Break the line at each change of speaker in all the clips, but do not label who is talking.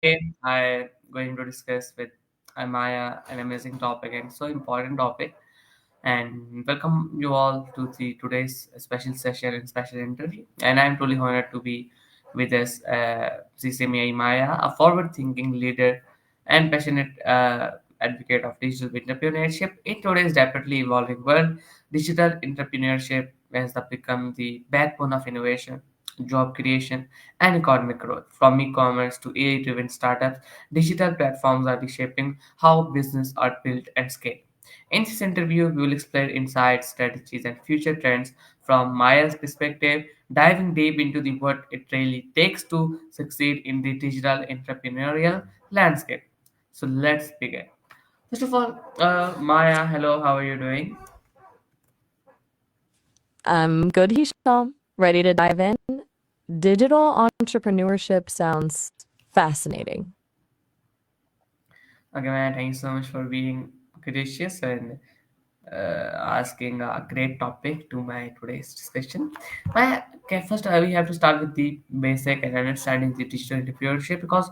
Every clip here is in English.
Today, I'm going to discuss with Maya an amazing topic and so important topic. And welcome you all to the today's special session and special interview. And I'm truly honored to be with us, CCMA Maya, a forward-thinking leader and passionate advocate of digital entrepreneurship. In today's rapidly evolving world, digital entrepreneurship has become the backbone of innovation, job creation, and economic growth. From e-commerce to AI-driven startups, digital platforms are reshaping how business are built and scaled. In this interview, we will explore insights, strategies, and future trends from Maya's perspective, diving deep into the what it really takes to succeed in the digital entrepreneurial landscape. So let's begin. First of all, Maya, hello, how are you doing?
I'm good, Hisham. Ready to dive in? Digital entrepreneurship sounds fascinating.
Okay, man, thank you so much for being gracious and asking a great topic to my today's discussion. Okay, first we have to start with the basic and understanding the digital entrepreneurship because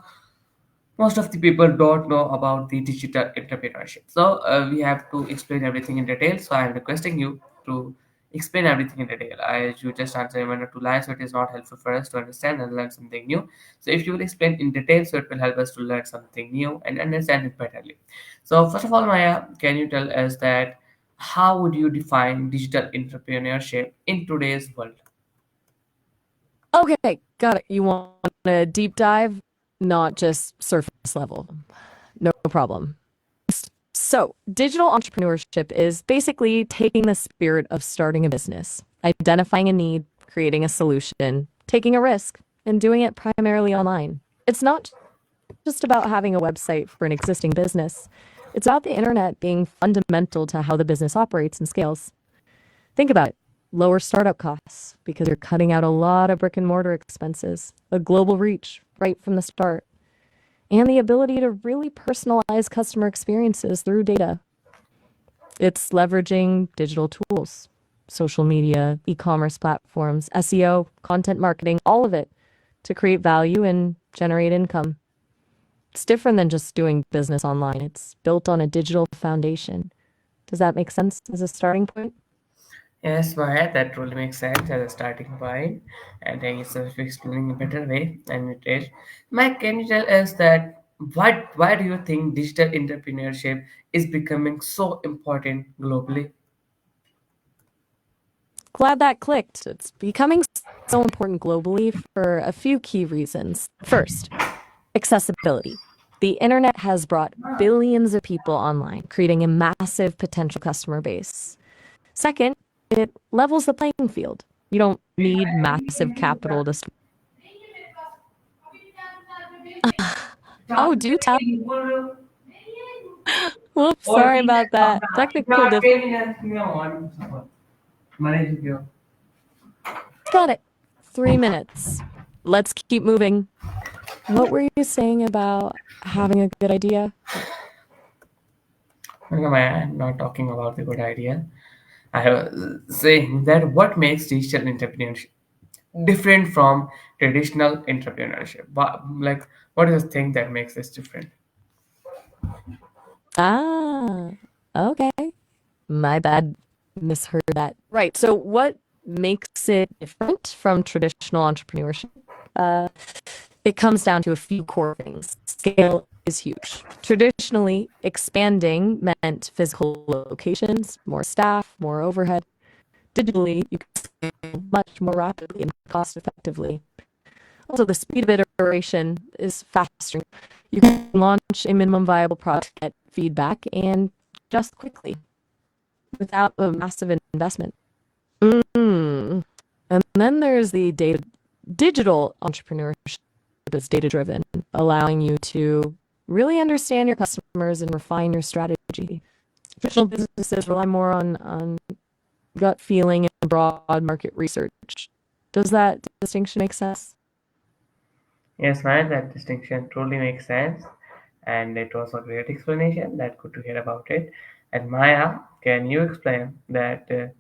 most of the people don't know about the digital entrepreneurship. So we have to explain everything in detail. So I'm requesting you to explain everything in detail. You just answer one or two lines, so it is not helpful for us to understand and learn something new. So if you will explain in detail, so it will help us to learn something new and understand it betterly. So first of all, Maya, can you tell us that how would you define digital entrepreneurship in today's world?
Okay, got it. You want a deep dive, not just surface level. No problem. So, digital entrepreneurship is basically taking the spirit of starting a business, identifying a need, creating a solution, taking a risk, and doing it primarily online. It's not just about having a website for an existing business. It's about the internet being fundamental to how the business operates and scales. Think about it. Lower startup costs because you're cutting out a lot of brick and mortar expenses, a global reach right from the start, and the ability to really personalize customer experiences through data. It's leveraging digital tools, social media, e commerce platforms, SEO, content marketing, all of it to create value and generate income. It's different than just doing business online. It's built on a digital foundation. Does that make sense as a starting point?
Yes, Maya, that really makes sense as a starting point, and thank you so much for explaining in a better way than it is. Mike, can you tell us that why do you think digital entrepreneurship is becoming so important globally?
Glad that clicked. It's becoming so important globally for a few key reasons. First, accessibility. The internet has brought billions of people online, creating a massive potential customer base. Second, it levels the playing field. You don't need massive capital to. Oh, do tell. Whoops, sorry about that. Technical diff. Got it. 3 minutes. Let's keep moving. What were you saying about having a good idea?
Okay, Maya, I'm not talking about the good idea. I was saying that what makes digital entrepreneurship different from traditional entrepreneurship? What is the thing that makes this different?
Ah, okay. My bad. Misheard that. Right. So, what makes it different from traditional entrepreneurship? Uh, it comes down to a few core things. Scale is huge. Traditionally, expanding meant physical locations, more staff, more overhead. Digitally, you can scale much more rapidly and cost effectively. Also, the speed of iteration is faster. You can launch a minimum viable product, get feedback, and just quickly without a massive investment. Mm. And then there's the digital entrepreneurship is data driven, allowing you to really understand your customers and refine your strategy. Traditional businesses rely more on gut feeling and broad market research. Does that distinction make sense?
Yes, man, that distinction truly makes sense, and it was a great explanation. That good to hear about it. And Maya, can you explain that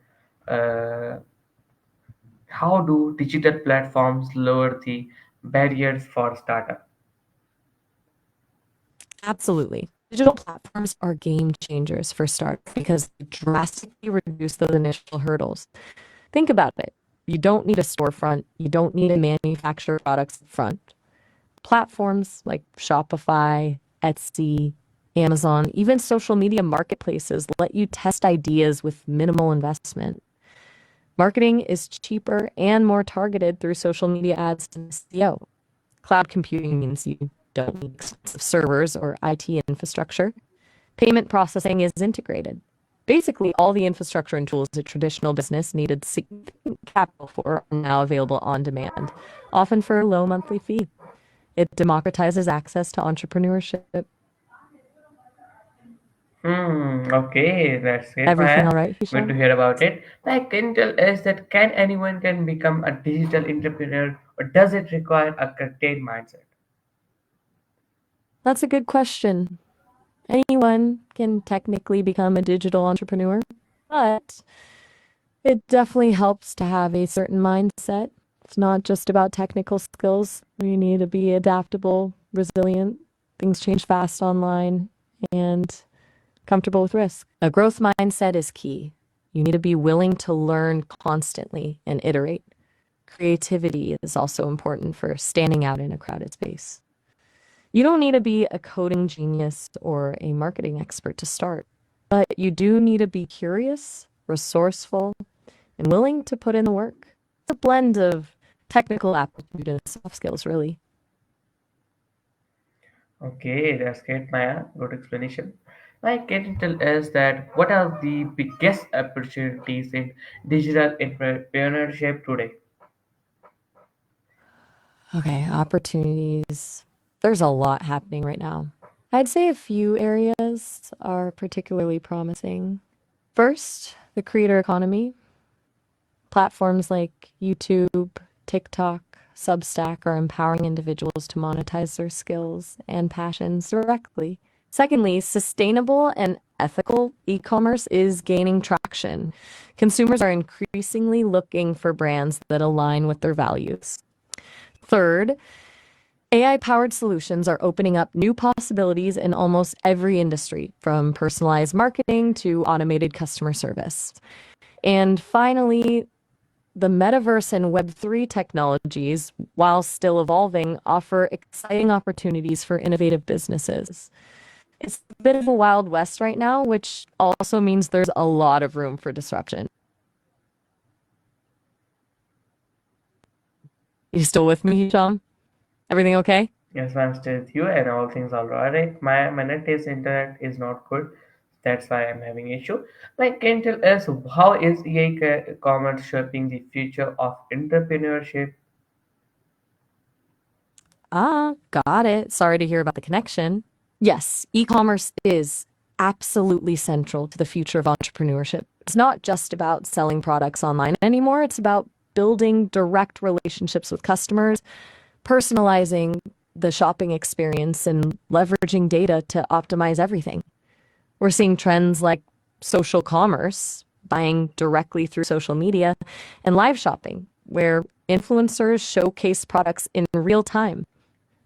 how do digital platforms lower the barriers for startup?
Absolutely. Digital platforms are game changers for starters because they drastically reduce those initial hurdles. Think about it. You don't need a storefront, you don't need to manufacture products up front. Platforms like Shopify, Etsy, Amazon, even social media marketplaces let you test ideas with minimal investment. Marketing is cheaper and more targeted through social media ads and SEO. Cloud computing means you don't need expensive servers or IT infrastructure. Payment processing is integrated. Basically, all the infrastructure and tools a traditional business needed significant capital for are now available on demand, often for a low monthly fee. It democratizes access to entrepreneurship.
Okay, that's great,
Everything
Maya.
all right,
Good to
Hisham?
hear about it. Like, can you tell us that can anyone can become a digital entrepreneur, or does it require a certain mindset?
That's a good question. Anyone can technically become a digital entrepreneur, but it definitely helps to have a certain mindset. It's not just about technical skills. You need to be adaptable, resilient. Things change fast online, and comfortable with risk. A growth mindset is key. You need to be willing to learn constantly and iterate. Creativity is also important for standing out in a crowded space. You don't need to be a coding genius or a marketing expert to start, but you do need to be curious, resourceful, and willing to put in the work. It's a blend of technical aptitude and soft skills, really.
Okay, that's great, Maya. Good explanation. Like, can you tell us that what are the biggest opportunities in digital entrepreneurship today?
Okay, opportunities. There's a lot happening right now. I'd say a few areas are particularly promising. First, the creator economy. Platforms like YouTube, TikTok, Substack are empowering individuals to monetize their skills and passions directly. Secondly, sustainable and ethical e commerce is gaining traction. Consumers are increasingly looking for brands that align with their values. Third, AI powered solutions are opening up new possibilities in almost every industry, from personalized marketing to automated customer service. And finally, the metaverse and Web3 technologies, while still evolving, offer exciting opportunities for innovative businesses. It's a bit of a wild west right now, which also means there's a lot of room for disruption. You still with me, Hisham? Everything okay?
Yes, I'm still with you, and all things are alright. My net is internet is not good. That's why I'm having issue. Like, can you tell us how is commerce shaping the future of entrepreneurship?
Ah, got it. Sorry to hear about the connection. Yes, e commerce is absolutely central to the future of entrepreneurship. It's not just about selling products online anymore, it's about building direct relationships with customers, personalizing the shopping experience, and leveraging data to optimize everything. We're seeing trends like social commerce, buying directly through social media, and live shopping, where influencers showcase products in real time.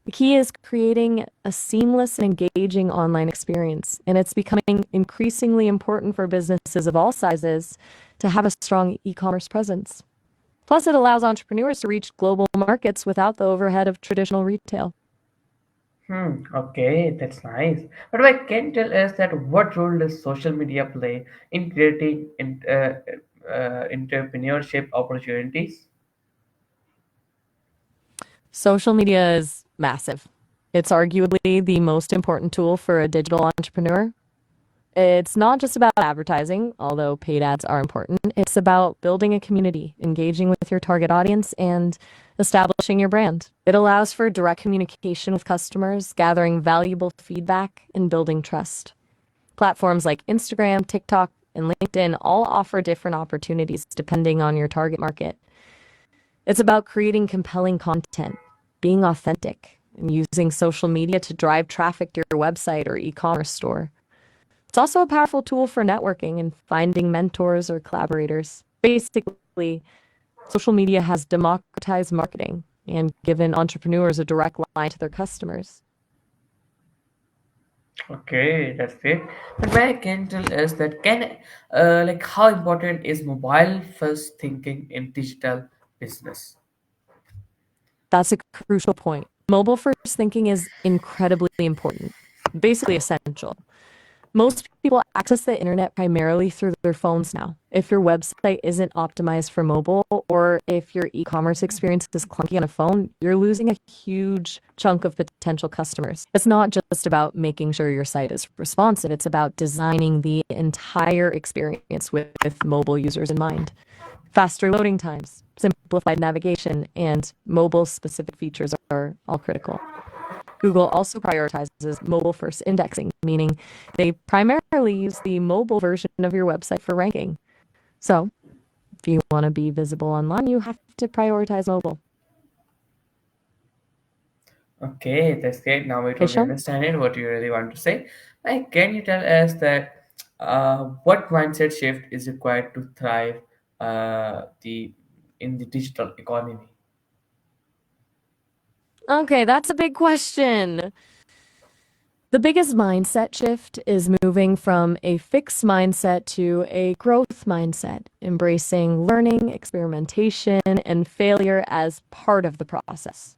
The key is creating a seamless and engaging online experience, and it's becoming increasingly important for businesses of all sizes to have a strong e commerce presence. Plus, it allows entrepreneurs to reach global markets without the overhead of traditional retail.
Okay, that's nice. But like, can you tell us that what role does social media play in creating entrepreneurship opportunities?
Social media is massive. It's arguably the most important tool for a digital entrepreneur. It's not just about advertising, although paid ads are important. It's about building a community, engaging with your target audience, and establishing your brand. It allows for direct communication with customers, gathering valuable feedback, and building trust. Platforms like Instagram, TikTok, and LinkedIn all offer different opportunities depending on your target market. It's about creating compelling content, being authentic, and using social media to drive traffic to your website or e commerce store. It's also a powerful tool for networking and finding mentors or collaborators. Basically, social media has democratized marketing and given entrepreneurs a direct line to their customers.
Okay, that's great. But where I can tell us that like how important is mobile first thinking in digital business?
That's a crucial point. Mobile first thinking is incredibly important, basically essential. Most people access the internet primarily through their phones now. If your website isn't optimized for mobile or if your e commerce experience is clunky on a phone, you're losing a huge chunk of potential customers. It's not just about making sure your site is responsive, it's about designing the entire experience with mobile users in mind. Faster loading times, simplified navigation, and mobile specific features are all critical. Google also prioritizes mobile first indexing, meaning they primarily use the mobile version of your website for ranking. So, if you want to be visible online, you have to prioritize mobile.
Okay, that's great. Now we totally
Hisham?
understand it, what you really want to say. Like, can you tell us that what mindset shift is required to thrive the in the digital economy?
Okay, that's a big question. The biggest mindset shift is moving from a fixed mindset to a growth mindset, embracing learning, experimentation, and failure as part of the process.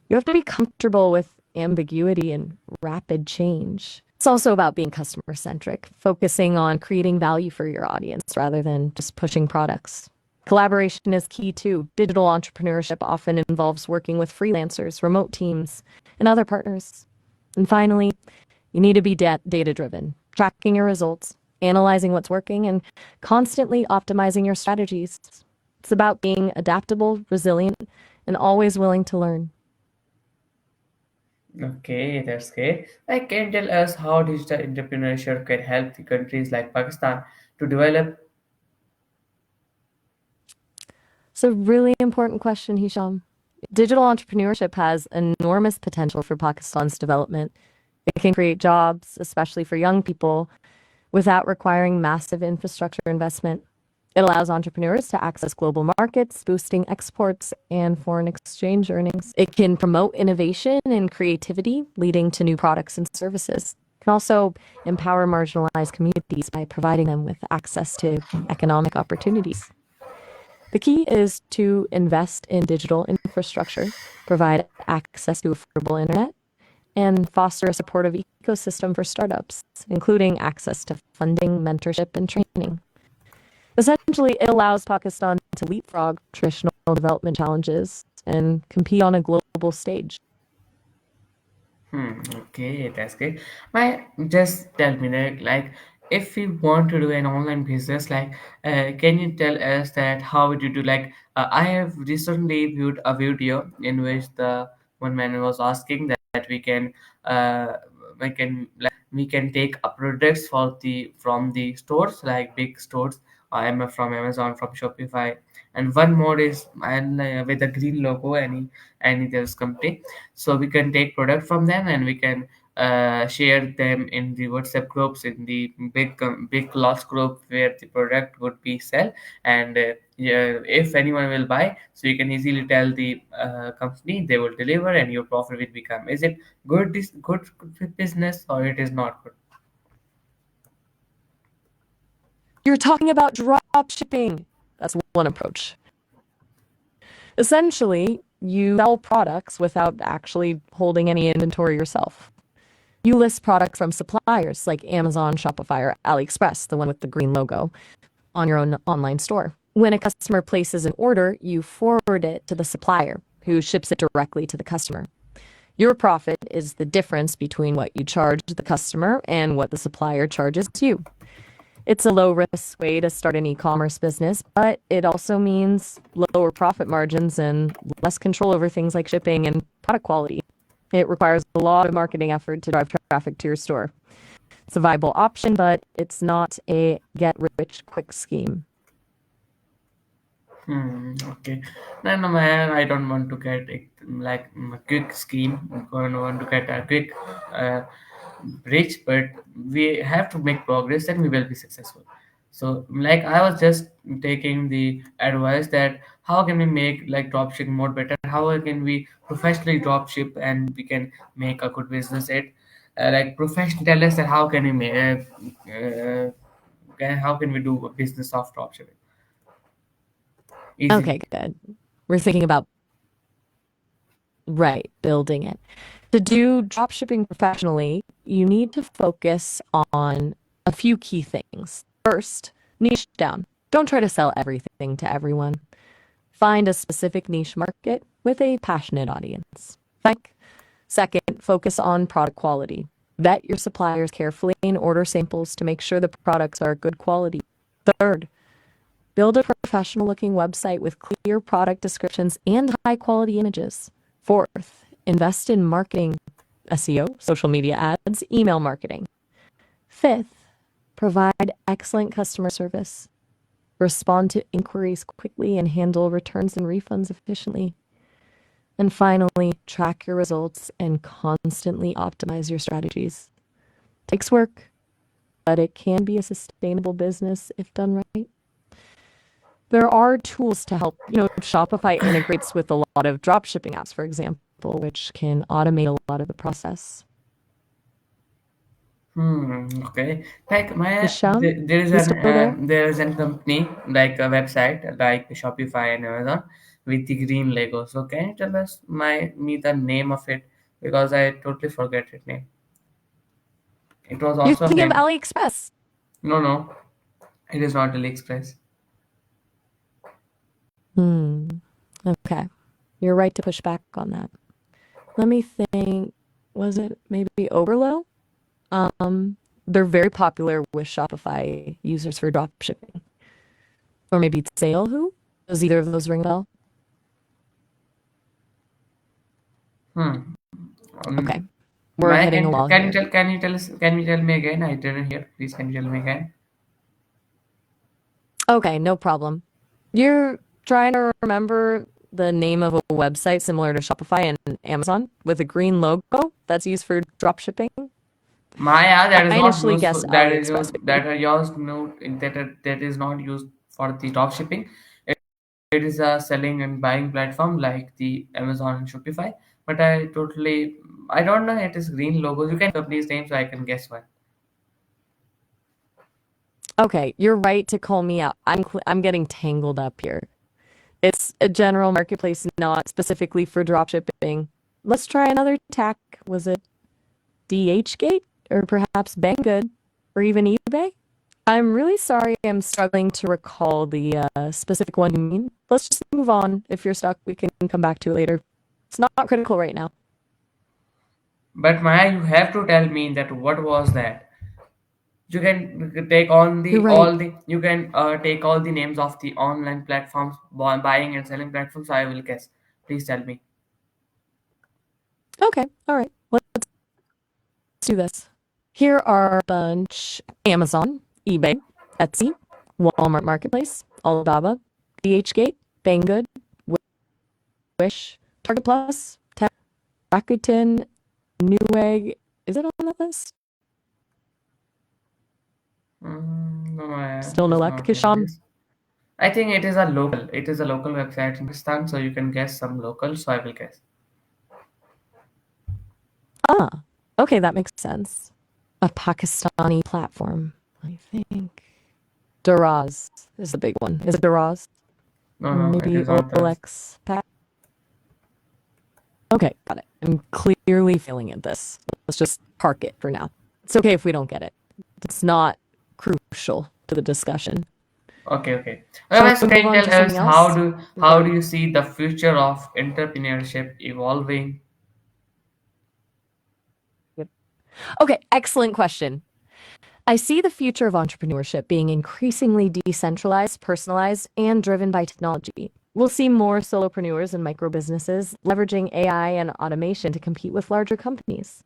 You have to be comfortable with ambiguity and rapid change. It's also about being customer centric, focusing on creating value for your audience rather than just pushing products. Collaboration is key too. Digital entrepreneurship often involves working with freelancers, remote teams, and other partners. And finally, you need to be data driven, tracking your results, analyzing what's working, and constantly optimizing your strategies. It's about being adaptable, resilient, and always willing to learn.
Okay, that's great. Like, can you tell us how digital entrepreneurship can help the countries like Pakistan to develop?
It's a really important question, Hisham. Digital entrepreneurship has enormous potential for Pakistan's development. It can create jobs, especially for young people, without requiring massive infrastructure investment. It allows entrepreneurs to access global markets, boosting exports and foreign exchange earnings. It can promote innovation and creativity, leading to new products and services. It can also empower marginalized communities by providing them with access to economic opportunities. The key is to invest in digital infrastructure, provide access to affordable internet, and foster a supportive ecosystem for startups, including access to funding, mentorship, and training. Essentially, it allows Pakistan to leapfrog traditional development challenges and compete on a global stage.
Okay, that's great. My just tell me like if we want to do an online business, like can you tell us that how would you do? Like I have recently viewed a video in which the one man was asking that uh we can take products for the from the stores like big stores, from Amazon, from Shopify, and one more is and with a green logo, any there's company, so we can take product from them and we can share them in the WhatsApp groups, in the big lots group where the product would be sell. And yeah, if anyone will buy, so you can easily tell the company, they will deliver and your profit will become. Is it good, this good business, or it is not good?
You're talking about drop shipping. That's one approach. Essentially, you sell products without actually holding any inventory yourself. You list products from suppliers like Amazon, Shopify, or AliExpress, the one with the green logo, on your own online store. When a customer places an order, you forward it to the supplier, who ships it directly to the customer. Your profit is the difference between what you charge the customer and what the supplier charges you. It's a low risk way to start an e commerce business, but it also means lower profit margins and less control over things like shipping and product quality. It requires a lot of marketing effort to drive traffic to your store. It's a viable option, but it's not a get rich quick scheme.
Okay. No, no, man, I don't want to get it like a quick scheme. I don't want to get a quick uh, rich, but we have to make progress and we will be successful. So, like, I was just taking the advice that how can we make like dropshipping more better? How can we professionally dropship and we can make a good business it? like professional tell us that how can we how can we do a business of dropshipping easily?
Okay, good. We're thinking about, right, building it. To do drop shipping professionally, you need to focus on a few key things. First, niche down. Don't try to sell everything to everyone. Find a specific niche market with a passionate audience. Second, focus on product quality. Vet your suppliers carefully and order samples to make sure the products are good quality. Third, build a professional looking website with clear product descriptions and high quality images. Fourth, invest in marketing, SEO, social media ads, email marketing. Fifth, provide excellent customer service. Respond to inquiries quickly and handle returns and refunds efficiently. And finally, track your results and constantly optimize your strategies. Takes work, but it can be a sustainable business if done right. There are tools to help. Shopify integrates with a lot of drop shipping apps, for example, which can automate a lot of the process.
Okay. Like my
Hisham, you still there?
there is a company like a website like Shopify and Amazon with the green Lego. So can you tell us me the name of it, because I totally forget its name. It was
You're
also a
thinking of
fame.
AliExpress.
No, no, it is not AliExpress.
Hmm. Okay. You're right to push back on that. Let me think. Was it maybe Overlow? They're very popular with Shopify users for drop shipping. Or maybe it's Sale Who? Does either of those ring a bell?
Hmm.
Okay.
Um,
We're
Maya,
hitting a wall
can you
here.
tell can you tell me again? I didn't hear. Please, can you tell me again?
Okay, no problem. You're trying to remember the name of a website similar to Shopify and Amazon with a green logo that's used for drop shipping?
Maya, that is
I
not
initially
useful.
guessed AliExpress, but
That are yours no that is not used for the drop shipping. It is a selling and buying platform like the Amazon and Shopify. But I don't know. It is green logos. You can company's name so I can guess one.
okay, you're right to call me out. I'm getting tangled up here. It's a general marketplace, not specifically for drop shipping. Let's try another tack. Was it DHgate or perhaps Banggood or even eBay? I'm really sorry I'm struggling to recall the specific one you mean. Let's just move on. If you're stuck, we can come back to it later. It's not critical right now.
But Maya, you have to tell me that what was that. You can take on
You're
the
right.
all the you can take all the names of the online platforms, buying and selling platforms. So I will guess. Please tell me.
Okay, all right. Let's do this. Here are a bunch: Amazon, eBay, Etsy, Walmart Marketplace, Alibaba, DHgate, Banggood, Wish, Target Plus, Rakuten, Newegg. Is it on that list?
No, Maya,
Still
it
no
is
luck.
not on
Kisham.
this. I think it is a local. It is a local website in Pakistan, so you can guess some local. So I will guess.
Ah, okay, that makes sense. A Pakistani platform, I think. Daraz is the big one. Is it Daraz?
No, no, it
Maybe
is not the.
OLX Pack. Okay, got it. I'm clearly failing at this. Let's just park it for now. It's okay if we don't get it. It's not crucial to the discussion.
Okay, okay.
Shall
Otherwise,
we
can
move
you
on
tell
to
us
something else?
how do you see the future of entrepreneurship evolving?
Okay, excellent question. I see the future of entrepreneurship being increasingly decentralized, personalized, and driven by technology. We'll see more solopreneurs and micro businesses leveraging AI and automation to compete with larger companies.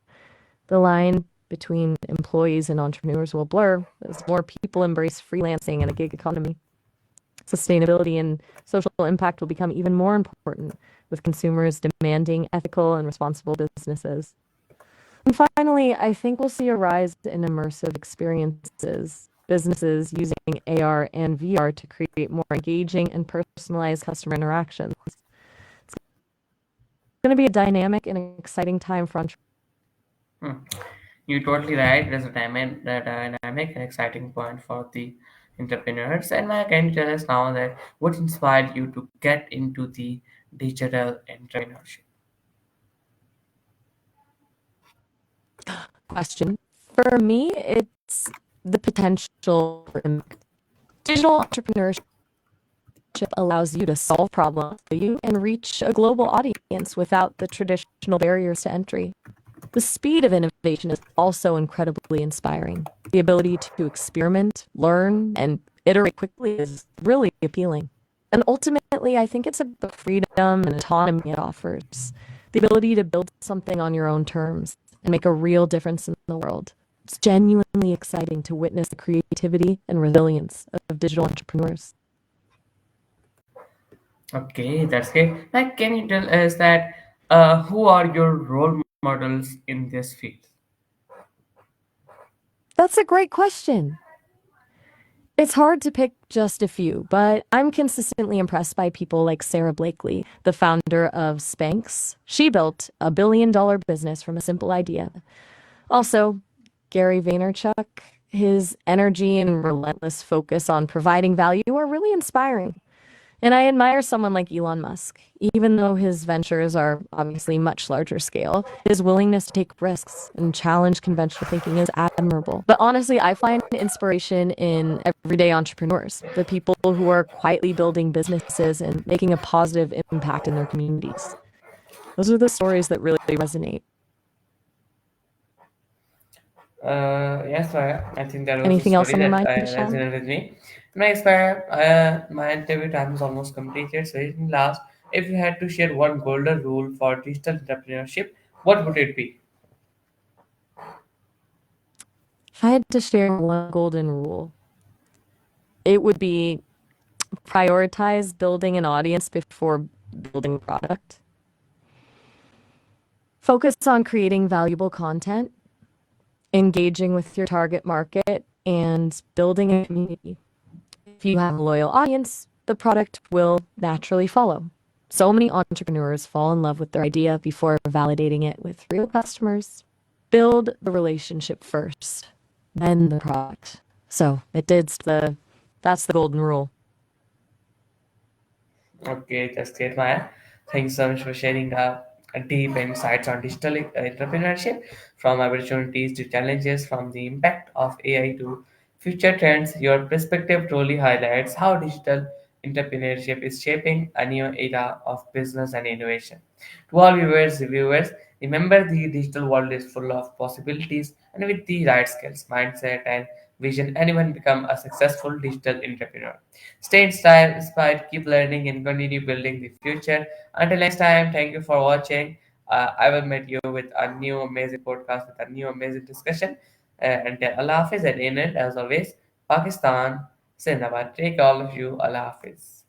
The line between employees and entrepreneurs will blur as more people embrace freelancing and the gig economy. Sustainability and social impact will become even more important, with consumers demanding ethical and responsible businesses. And finally, I think we'll see a rise in immersive experiences, businesses using AR and VR to create more engaging and personalized customer interactions. It's going to be a dynamic and exciting time for entrepreneurs.
Hmm. You're totally right. There's a dynamic and exciting point for the entrepreneurs. And I can you tell us now that what inspired you to get into the digital entrepreneurship?
Question. For me, it's the potential for impact. Digital entrepreneurship allows you to solve problems for you and reach a global audience without the traditional barriers to entry. The speed of innovation is also incredibly inspiring. The ability to experiment, learn, and iterate quickly is really appealing. And ultimately, I think it's about the freedom and autonomy it offers, the ability to build something on your own terms and make a real difference in the world. It's genuinely exciting to witness the creativity and resilience of digital entrepreneurs.
Okay, that's great. Like, can you tell us that who are your role models in this field?
That's a great question. It's hard to pick just a few, but I'm consistently impressed by people like Sarah Blakely, the founder of Spanx. She built a billion-dollar business from a simple idea. Also, Gary Vaynerchuk, his energy and relentless focus on providing value are really inspiring. And I admire someone like Elon Musk. Even though his ventures are obviously much larger scale, his willingness to take risks and challenge conventional thinking is admirable. But honestly, I find inspiration in everyday entrepreneurs, the people who are quietly building businesses and making a positive impact in their communities. Those are the stories that really resonate.
Yes, I think that was a
Anything else
story
on your
that
mind, Sean?
resonated with me. Next, my interview time is almost completed. So, in last, if you had to share one golden rule for digital entrepreneurship, what would it be?
If I had to share one golden rule, it would be prioritize building an audience before building a product. Focus on creating valuable content, engaging with your target market, and building a community. If you have a loyal audience, the product will naturally follow. So many entrepreneurs fall in love with their idea before validating it with real customers. Build the relationship first, then the product. So that's the golden rule.
Okay, that's great, Maya. Thanks so much for sharing deep insights on digital entrepreneurship, from opportunities to challenges, from the impact of AI to future trends. Your perspective truly highlights how digital entrepreneurship is shaping a new era of business and innovation. To all viewers, remember the digital world is full of possibilities, and with the right skills, mindset, and vision, anyone become a successful digital entrepreneur. Stay inspired, keep learning, and continue building the future. Until next time, thank you for watching. I will meet you with a new amazing podcast with a new amazing discussion. Until Allah Hafiz, and in it, as always, Pakistan, Zindabad. Take all of you, Allah Hafiz.